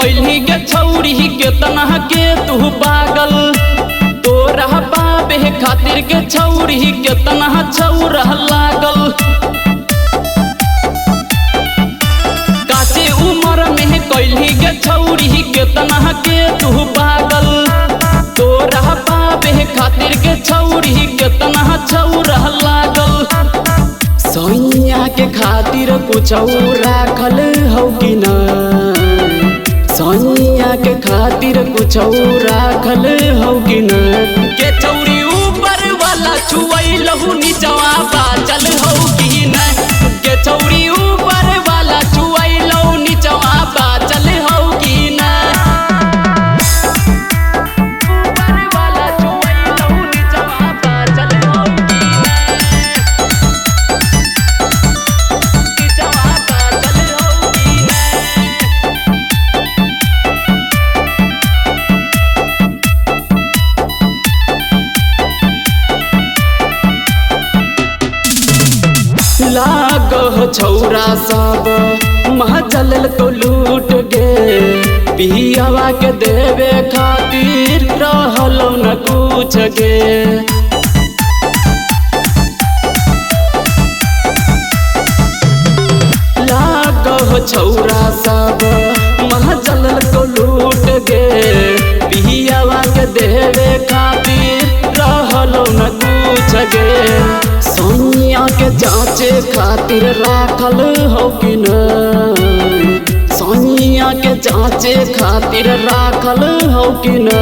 कैली के छौरी केतना के तू पागल तोरा बाबे खातिर के छौरी केतना छौरा लागल। काचे उम्र में कैली के छौरी केतना के तू पागल तोरा बाबे खातिर के छौरी केतना छौरा लागल। सैया के खातिर कुछ राखल हो कि ना सैया के खातिर कुछ राखल हो कि ना के छौरी ऊपर वाला छुअलहु नीचवा बाचल हो कि ना के छौरी ऊपर वाला छुअलहु नीचवा बाचल हो कि ना ऊपर वाला छुअलहु नीचवा बाचल हो कि ना नीचवा बाचल हो कि ना। लागह छौरा सब महजल तो लूट गे पियावा के देवे खातिर रहलो न कुछ गे। लागह छौरा सब महजल तो लूट गे पियावा के देवे खातिर रहलो न कुछ गे। सैया के जांचे खातिर राखल हो कि ना सैया के जांचे खातिर राखल हो कि ना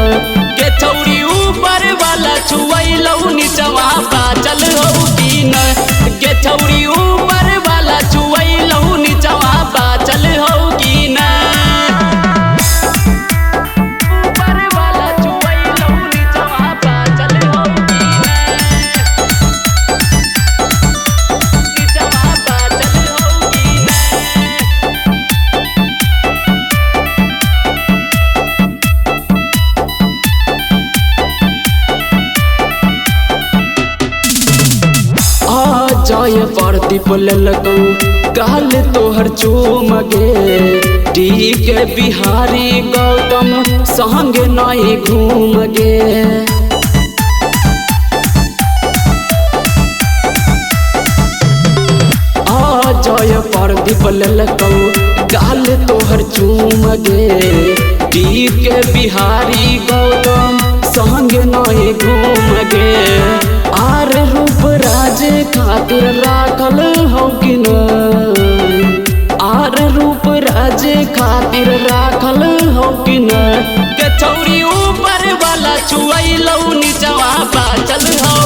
के छौरी ऊपर वाला छुअलहु नीचवा बाचल हो कि ना के छौरी ऊपर वाला छुअलहु नीचवा बाचल हो कि ना ऊपर वाला छुअलहु नीचवा बाचल हो कि ना नीचवा बाचल हो कि ना। आ जाय प्रदीप ललकौ काल तोहर चूम गे टी के बिहारी गौतम संग नहीं घूम गे। आ जाय प्रदीप ललकौ काल तोहर चूम गे टी के बिहारी गौतम संग नहीं घूम गे। आर रूप राज खातिर राखल हो कि ना आर रूप राज खातिर राखल हो कि ना के छौरी ऊपर वाला छुअलहु नीचवा बाचल हो